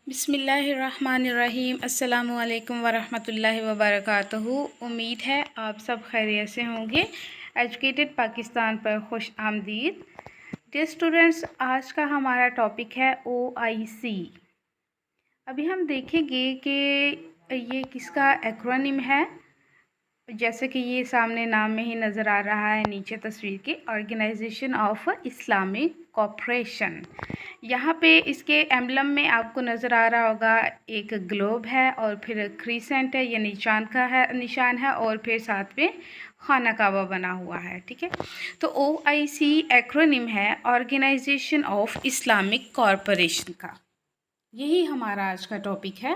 بسم اللہ الرحمن الرحیم۔ السلام علیکم ورحمۃ اللہ وبرکاتہ۔ امید ہے آپ سب خیریت سے ہوں گے۔ ایجوکیٹڈ پاکستان پر خوش آمدید۔ ڈیئر اسٹوڈنٹس، آج کا ہمارا ٹاپک ہے OIC۔ ابھی ہم دیکھیں گے کہ یہ کس کا ایکرونیم ہے۔ جیسے کہ یہ سامنے نام میں ہی نظر آ رہا ہے، نیچے تصویر کے، آرگنائزیشن آف اسلامک کوآپریشن۔ یہاں پہ اس کے ایمبلم میں آپ کو نظر آ رہا ہوگا ایک گلوب ہے، اور پھر کریسنٹ ہے، یعنی چاند کا نشان ہے، اور پھر ساتھ میں خانہ کعبہ بنا ہوا ہے۔ ٹھیک ہے، تو OIC ایکرونیم ہے آرگنائزیشن آف اسلامک کوآپریشن کا۔ یہی ہمارا آج کا ٹاپک ہے۔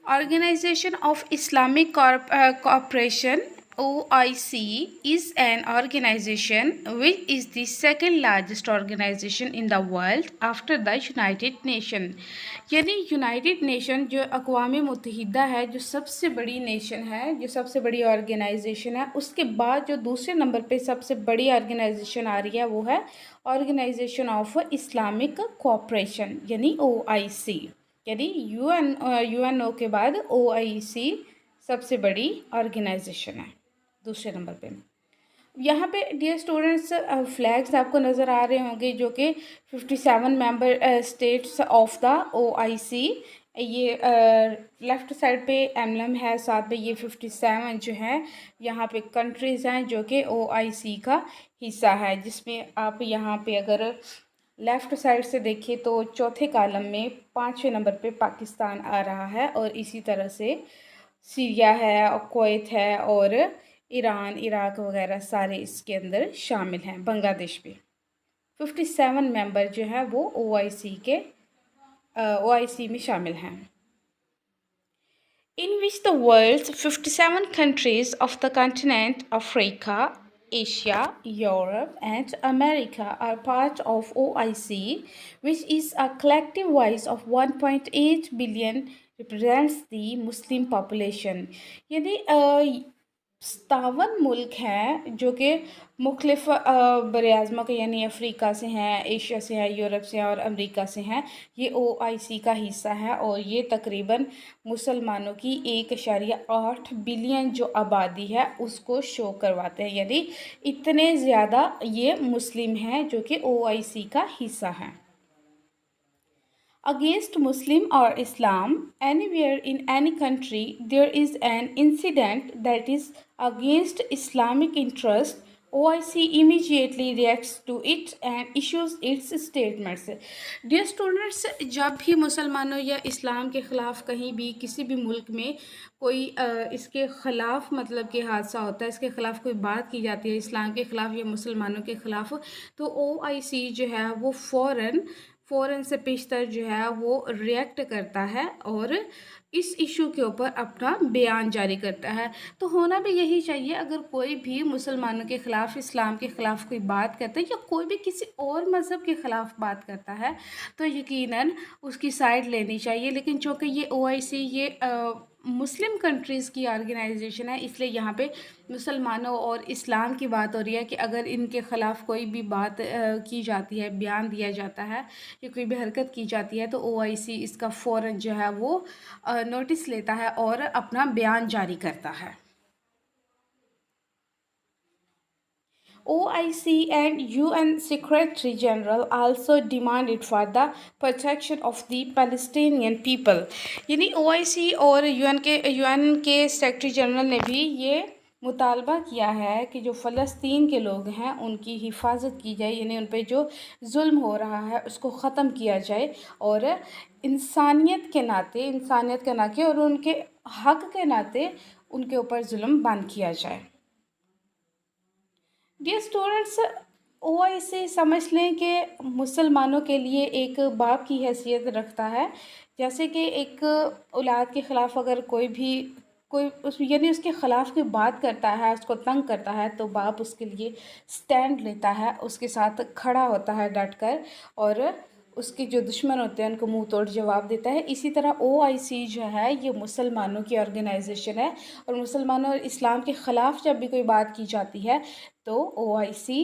Organization of Islamic Cooperation (OIC) is an organization which is the second largest organization in the world after the United Nations. یعنی یونائٹڈ نیشن جو اقوام متحدہ ہے، جو سب سے بڑی نیشن ہے، جو سب سے بڑی آرگنائزیشن ہے، اس کے بعد جو دوسرے نمبر پہ سب سے بڑی آرگنائزیشن آ رہی ہے وہ ہے آرگنائزیشن آف اسلامک کوآپریشن یعنی OIC۔ یعنی UNO کے بعد OIC سب سے بڑی آرگنائزیشن ہے دوسرے نمبر پہ۔ یہاں پہ ڈیئر اسٹوڈنٹس فلیگز آپ کو نظر آ رہے ہوں گے، جو کہ 57 member states of the OIC۔ یہ لیفٹ سائڈ پہ ایمبلم ہے، ساتھ میں یہ 57 جو ہیں یہاں پہ کنٹریز ہیں جو کہ OIC کا حصہ ہے، جس میں آپ یہاں پہ اگر لیفٹ سائڈ سے دیکھیں تو چوتھے کالم میں 5ویں نمبر پہ پاکستان آ رہا ہے، اور اسی طرح سے سیریا ہے، کویت ہے، اور ایران، عراق وغیرہ سارے اس کے اندر شامل ہیں۔ بنگلہ دیش بھی 57 ممبر جو ہیں وہ OIC میں شامل ہیں۔ In which the world's 57 countries of the continent Africa, Asia, Europe and America are part of OIC, which is a collective voice of 1.8 billion represents the Muslim population۔ یعنی 57 ملک ہیں جو کہ مختلف براعظموں کے، یعنی افریقہ سے ہیں، ایشیا سے ہیں، یورپ سے ہیں اور امریکہ سے ہیں۔ یہ OIC کا حصہ ہے، اور یہ تقریباً مسلمانوں کی 1.8 بلین جو آبادی ہے اس کو شو کرواتے ہیں، یعنی اتنے زیادہ یہ مسلم ہیں جو کہ OIC کا حصہ ہیں۔ Against Muslim or Islam anywhere in any country there is an incident that is against Islamic interest, OIC immediately reacts to it and issues its statements۔ Dear students، جب بھی مسلمانوں یا اسلام کے خلاف کہیں بھی کسی بھی ملک میں کوئی اس کے خلاف مطلب کہ حادثہ ہوتا ہے، اس کے خلاف کوئی بات کی جاتی ہے اسلام کے خلاف یا مسلمانوں کے خلاف، تو OIC جو ہے وہ فوراً سے پیشتر جو ہے وہ ریئیکٹ کرتا ہے اور اس ایشو کے اوپر اپنا بیان جاری کرتا ہے۔ تو ہونا بھی یہی چاہیے، اگر کوئی بھی مسلمانوں کے خلاف، اسلام کے خلاف کوئی بات کرتا ہے یا کوئی بھی کسی اور مذہب کے خلاف بات کرتا ہے تو یقیناً اس کی سائڈ لینی چاہیے۔ لیکن چونکہ یہ OIC یہ مسلم کنٹریز کی آرگنائزیشن ہے، اس لیے یہاں پہ مسلمانوں اور اسلام کی بات ہو رہی ہے کہ اگر ان کے خلاف کوئی بھی بات کی جاتی ہے، بیان دیا جاتا ہے یا کوئی بھی حرکت کی جاتی ہے تو OIC اس کا فوراً جو ہے وہ نوٹس لیتا ہے اور اپنا بیان جاری کرتا ہے۔ OIC and UN Secretary General also demanded for the protection of the Palestinian people۔ یعنی OIC اور UN کے سیکرٹری جنرل نے بھی یہ مطالبہ کیا ہے کہ جو فلسطین کے لوگ ہیں ان کی حفاظت کی جائے، یعنی ان پہ جو ظلم ہو رہا ہے اس کو ختم کیا جائے، اور انسانیت کے ناطے اور ان کے حق کے ناطے ان کے اوپر ظلم بند کیا جائے۔ ڈیئر اسٹوڈنٹس، OIC سمجھ لیں کہ مسلمانوں کے لیے ایک باپ کی حیثیت رکھتا ہے۔ جیسے کہ ایک اولاد کے خلاف اگر کوئی یعنی اس کے خلاف کوئی بات کرتا ہے، اس کو تنگ کرتا ہے، تو باپ اس کے لیے سٹینڈ لیتا ہے، اس کے ساتھ کھڑا ہوتا ہے ڈٹ کر، اور اس کے جو دشمن ہوتے ہیں ان کو منہ توڑ جواب دیتا ہے۔ اسی طرح OIC جو ہے یہ مسلمانوں کی آرگنائزیشن ہے، اور مسلمانوں اور اسلام کے خلاف جب بھی کوئی بات کی جاتی ہے تو OIC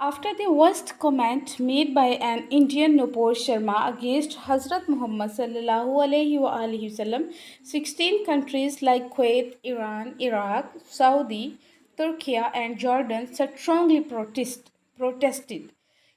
After the worst comment made by an Indian Nupur Sharma against Hazrat Muhammad sallallahu alaihi wasallam, 16 countries like Kuwait, Iran, Iraq, Saudi, Turkey and Jordan strongly protested.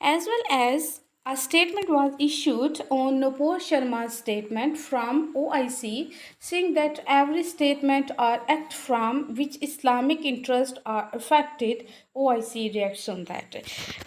As well as a statement was issued on Nupur Sharma's statement from OIC, saying that every statement or act from which Islamic interests are affected, OIC reacts on that.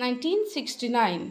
1969.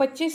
25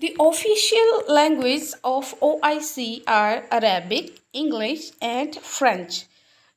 The official language of OIC are Arabic, English and French.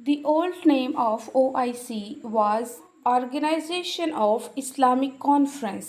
The old name of OIC was Organization of Islamic Conference.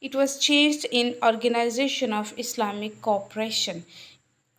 it was changed in Organization of Islamic Cooperation.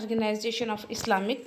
Organization of Islamic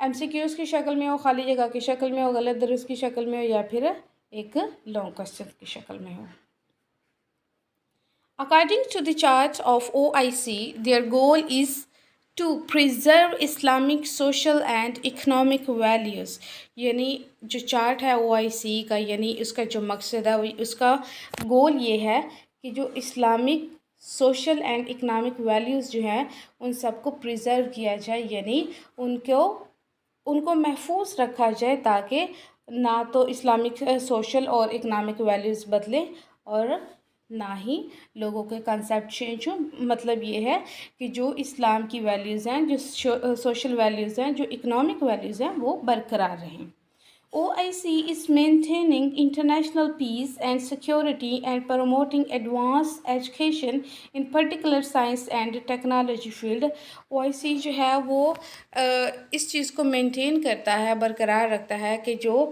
MCQs کی شکل میں ہو, خالی جگہ کی شکل میں ہو, غلط درست کی شکل میں ہو, یا پھر ایک لانگ کوشچن کی شکل میں ہو. According to the charts of OIC, their goal is to preserve Islamic social and economic values. یعنی جو چارٹ ہے OIC کا, یعنی اس کا جو مقصد ہے, اس کا گول یہ ہے کہ جو Islamic social and economic values جو ہیں ان سب کو پریزرو کیا جائے, یعنی ان کو محفوظ رکھا جائے تاکہ نہ تو اسلامک سوشل اور اکنامک ویلیوز بدلیں اور نہ ہی لوگوں کے کنسیپٹ چینج ہوں. مطلب یہ ہے کہ جو اسلام کی ویلیوز ہیں, جو سوشل ویلیوز ہیں, جو اکنامک ویلیوز ہیں, وہ برقرار رہیں. OIC is maintaining international peace and security and promoting advanced education in particular science and technology field. OIC جو ہے وہ اس چیز کو مینٹین کرتا ہے, برقرار رکھتا ہے کہ جو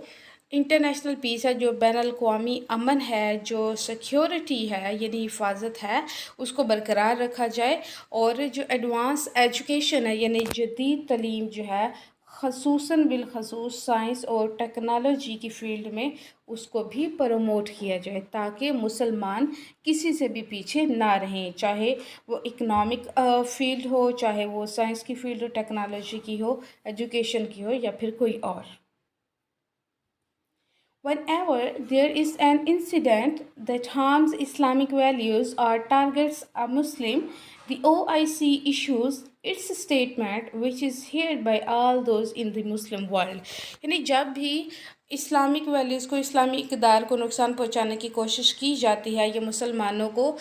انٹرنیشنل پیس ہے, جو بین الاقوامی امن ہے, جو سیکیورٹی ہے یعنی حفاظت ہے, اس کو برقرار رکھا جائے, اور جو ایڈوانس ایجوکیشن ہے یعنی جدید تعلیم جو ہے خصوصاً بالخصوص سائنس اور ٹیکنالوجی کی فیلڈ میں, اس کو بھی پروموٹ کیا جائے تاکہ مسلمان کسی سے بھی پیچھے نہ رہیں, چاہے وہ اکنامک فیلڈ ہو, چاہے وہ سائنس کی فیلڈ ہو, ٹیکنالوجی کی ہو, ایجوکیشن کی ہو, یا پھر کوئی اور. Whenever there is an incident that harms Islamic values or targets a Muslim, the OIC issues its statement which is heard by all those in the Muslim world. یعنی جب بھی Islamic values کو, اسلامی اقدار کو نقصان پہنچانے کی کوشش کی جاتی ہے یا مسلمانوں کو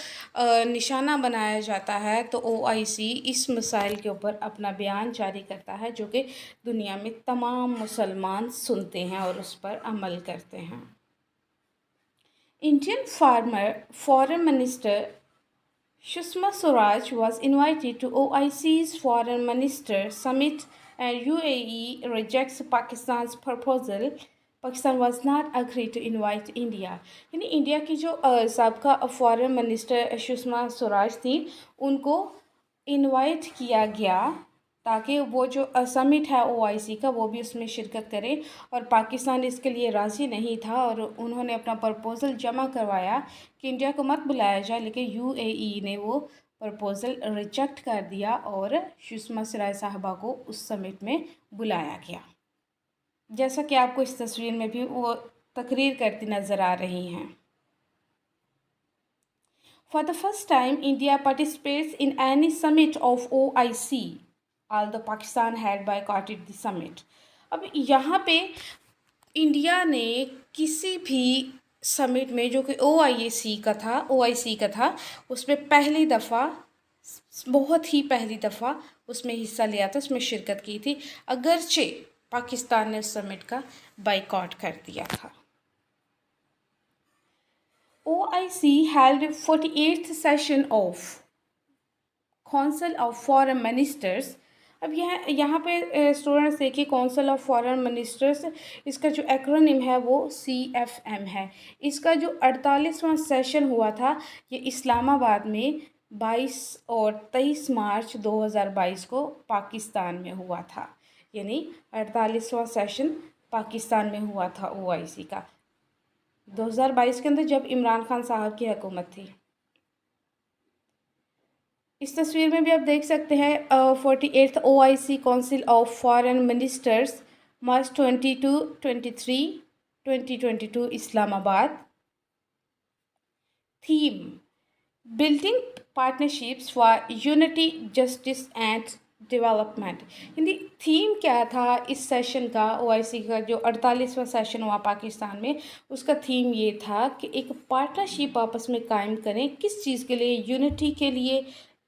نشانہ بنایا جاتا ہے, تو OIC اس مسائل کے اوپر اپنا بیان جاری کرتا ہے جو کہ دنیا میں تمام مسلمان سنتے ہیں اور اس پر عمل کرتے ہیں. Indian Foreign Minister Sushma Swaraj was invited to OIC's Foreign Minister Summit and UAE rejects Pakistan's proposal. Pakistan was not agreed to invite India. یعنی انڈیا کی جو سابقہ فارن منسٹر سشما سوراج تھیں, ان کو انوائٹ کیا گیا تاکہ وہ جو سمٹ ہے OIC کا وہ بھی اس میں شرکت کرے, اور پاکستان اس کے لیے راضی نہیں تھا, اور انہوں نے اپنا پرپوزل جمع کروایا کہ انڈیا کو مت بلایا جائے, لیکن UAE نے وہ پرپوزل ریجیکٹ کر دیا اور سشما سوراج صاحبہ کو اس سمٹ میں بلایا گیا, جیسا کہ آپ کو اس تصویر میں بھی وہ تقریر کرتی نظر آ رہی ہیں. For the first time, India participates in any summit of OIC, although Pakistan had boycotted the summit. اب یہاں پہ انڈیا نے کسی بھی سمٹ میں جو کہ OIC کا تھا اس میں پہلی دفعہ, بہت ہی پہلی دفعہ اس میں حصہ لیا تھا, اس میں شرکت کی تھی, اگرچہ پاکستان نے اس سمٹ کا بائیکاٹ کر دیا تھا. OIC held 48th session of Council of Foreign Ministers. اب یہاں پہ اسٹوڈنٹس دیکھیے, کونسل آف فارن منسٹرس, اس کا جو ایکرونیم ہے وہ CFM ہے. اس کا جو 48واں سیشن ہوا تھا یہ اسلام آباد میں 22 اور 23 مارچ 2022 کو پاکستان میں ہوا تھا. یعنی 48واں سیشن پاکستان میں ہوا تھا OIC کا 2022 کے اندر, جب عمران خان صاحب کی حکومت تھی. اس تصویر میں بھی آپ دیکھ سکتے ہیں 48th OIC council of foreign ministers March 22-23 2022 اسلام آباد. Theme building partnerships for unity justice and development. یعنی تھیم کیا تھا اس سیشن کا, OIC کا جو 48واں سیشن ہوا پاکستان میں, اس کا تھیم یہ تھا کہ ایک پارٹنرشپ آپس میں قائم کریں. کس چیز کے لیے؟ یونٹی کے لیے,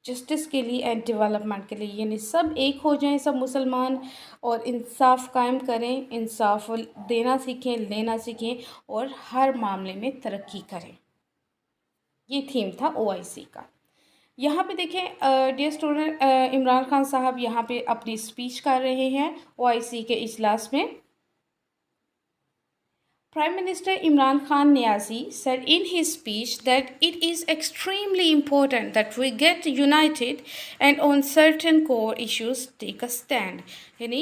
جسٹس کے لیے اینڈ ڈیولپمنٹ کے لیے. یعنی سب ایک ہو جائیں, سب مسلمان, اور انصاف قائم کریں, انصاف دینا سیکھیں, لینا سیکھیں, اور ہر معاملے میں ترقی کریں. یہ تھیم تھا OIC کا. یہاں پہ دیکھیں ڈیئر اسٹوڈنٹ, عمران خان صاحب یہاں پہ اپنی اسپیچ کر رہے ہیں OIC کے اجلاس میں. Prime Minister Imran Khan Niazi said in his speech that it is extremely important that we get united and on certain core issues take a stand. یعنی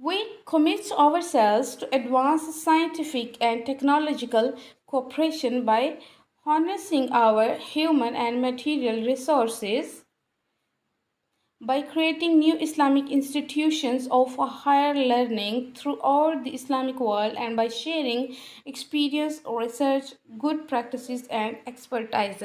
We commit ourselves to advance scientific and technological cooperation by harnessing our human and material resources, by creating new Islamic institutions of higher learning throughout the Islamic world, and by sharing experience, research, good practices and expertise.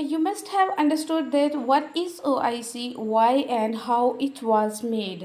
You must have understood that what is OIC, why and how it was made.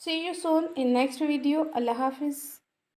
See you soon in next video. Allah Hafiz.